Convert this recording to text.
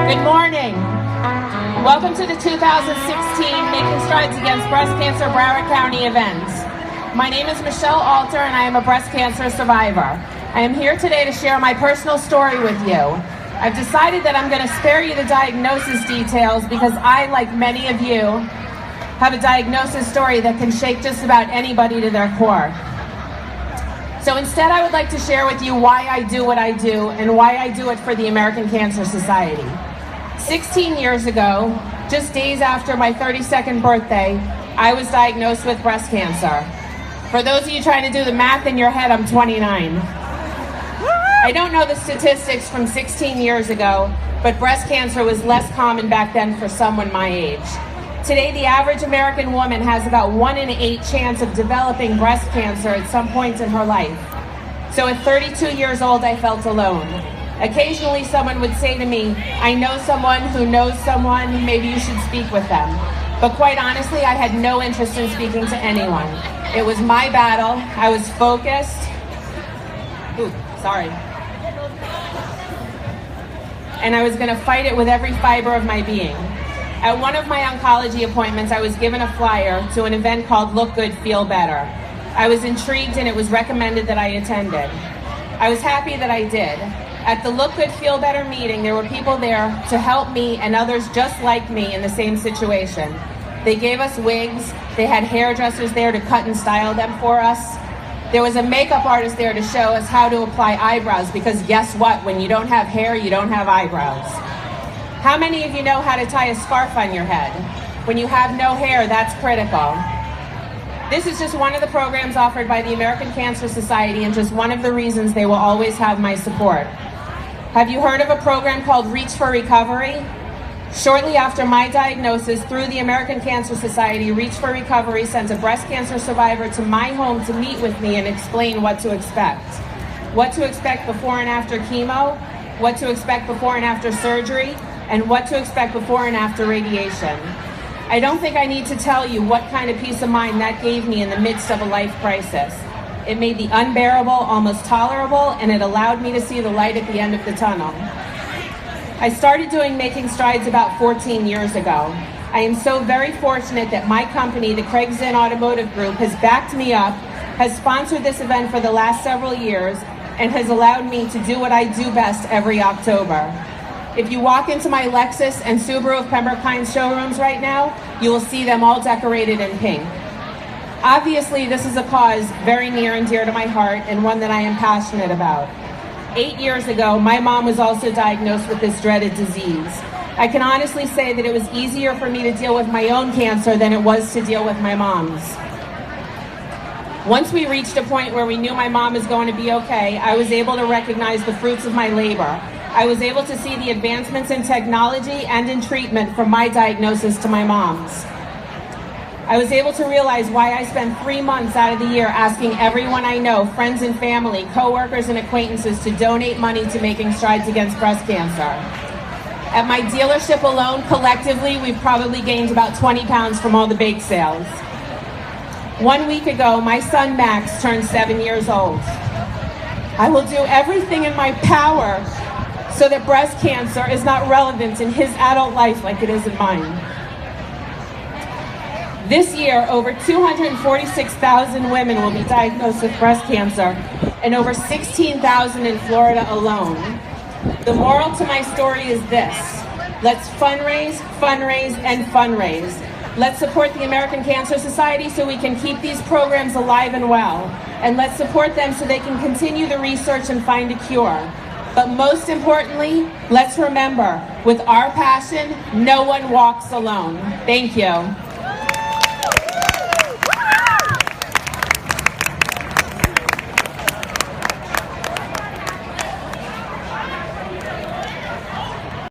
Good morning. Welcome to the 2016 Making Strides Against Breast Cancer Broward County event. My name is Michele and I am a breast cancer survivor. I am here today to share my personal story with you. I've decided that I'm going to spare you the diagnosis details because I, like many of you, have a diagnosis story that can shake just about anybody to their core. So instead, I would like to share with you why I do what I do and why I do it for the American Cancer Society. 16 years ago, just days after my 32nd birthday, I was diagnosed with breast cancer. For those of you trying to do the math in your head, I'm 29. I don't know the statistics from 16 years ago, but breast cancer was less common back then for someone my age. Today, the average American woman has about 1 in 8 chance of developing breast cancer at some point in her life. So at 32 years old, I felt alone. Occasionally, someone would say to me, I know someone who knows someone, maybe you should speak with them. But quite honestly, I had no interest in speaking to anyone. It was my battle. I was focused. And I was going to fight it with every fiber of my being. At one of my oncology appointments, I was given a flyer to an event called Look Good, Feel Better. I was intrigued and it was recommended that I attended. I was happy that I did. At the Look Good, Feel Better meeting, there were people there to help me and others just like me in the same situation. They gave us wigs. They had hairdressers there to cut and style them for us. There was a makeup artist there to show us how to apply eyebrows because guess what? When you don't have hair, you don't have eyebrows. How many of you know how to tie a scarf on your head? When you have no hair, that's critical. This is just one of the programs offered by the American Cancer Society and just one of the reasons they will always have my support. Have you heard of a program called Reach for Recovery? Shortly after my diagnosis, through the American Cancer Society, Reach for Recovery sent a breast cancer survivor to my home to meet with me and explain what to expect. What to expect before and after chemo, what to expect before and after surgery, and what to expect before and after radiation. I don't think I need to tell you what kind of peace of mind that gave me in the midst of a life crisis. It made the unbearable almost tolerable, and it allowed me to see the light at the end of the tunnel. I started doing Making Strides about 14 years ago. I am so very fortunate that my company, the Craig Zinn Automotive Group, has backed me up, has sponsored this event for the last several years, and has allowed me to do what I do best every October. If you walk into my Lexus and Subaru of Pembroke Pines showrooms right now, you will see them all decorated in pink. Obviously, this is a cause very near and dear to my heart and one that I am passionate about. 8 years ago, my mom was also diagnosed with this dreaded disease. I can honestly say that it was easier for me to deal with my own cancer than it was to deal with my mom's. Once we reached a point where we knew my mom was going to be okay, I was able to recognize the fruits of my labor. I was able to see the advancements in technology and in treatment from my diagnosis to my mom's. I was able to realize why I spend 3 months out of the year asking everyone I know, friends and family, coworkers and acquaintances, to donate money to Making Strides Against Breast Cancer. At my dealership alone, collectively, we've probably gained about 20 pounds from all the bake sales. 1 week ago, my son Max turned 7 years old. I will do everything in my power so that breast cancer is not relevant in his adult life like it is in mine. This year, over 246,000 women will be diagnosed with breast cancer, and over 16,000 in Florida alone. The moral to my story is this: let's fundraise, fundraise, and fundraise. Let's support the American Cancer Society so we can keep these programs alive and well. And let's support them so they can continue the research and find a cure. But most importantly, let's remember, with our passion, no one walks alone. Thank you.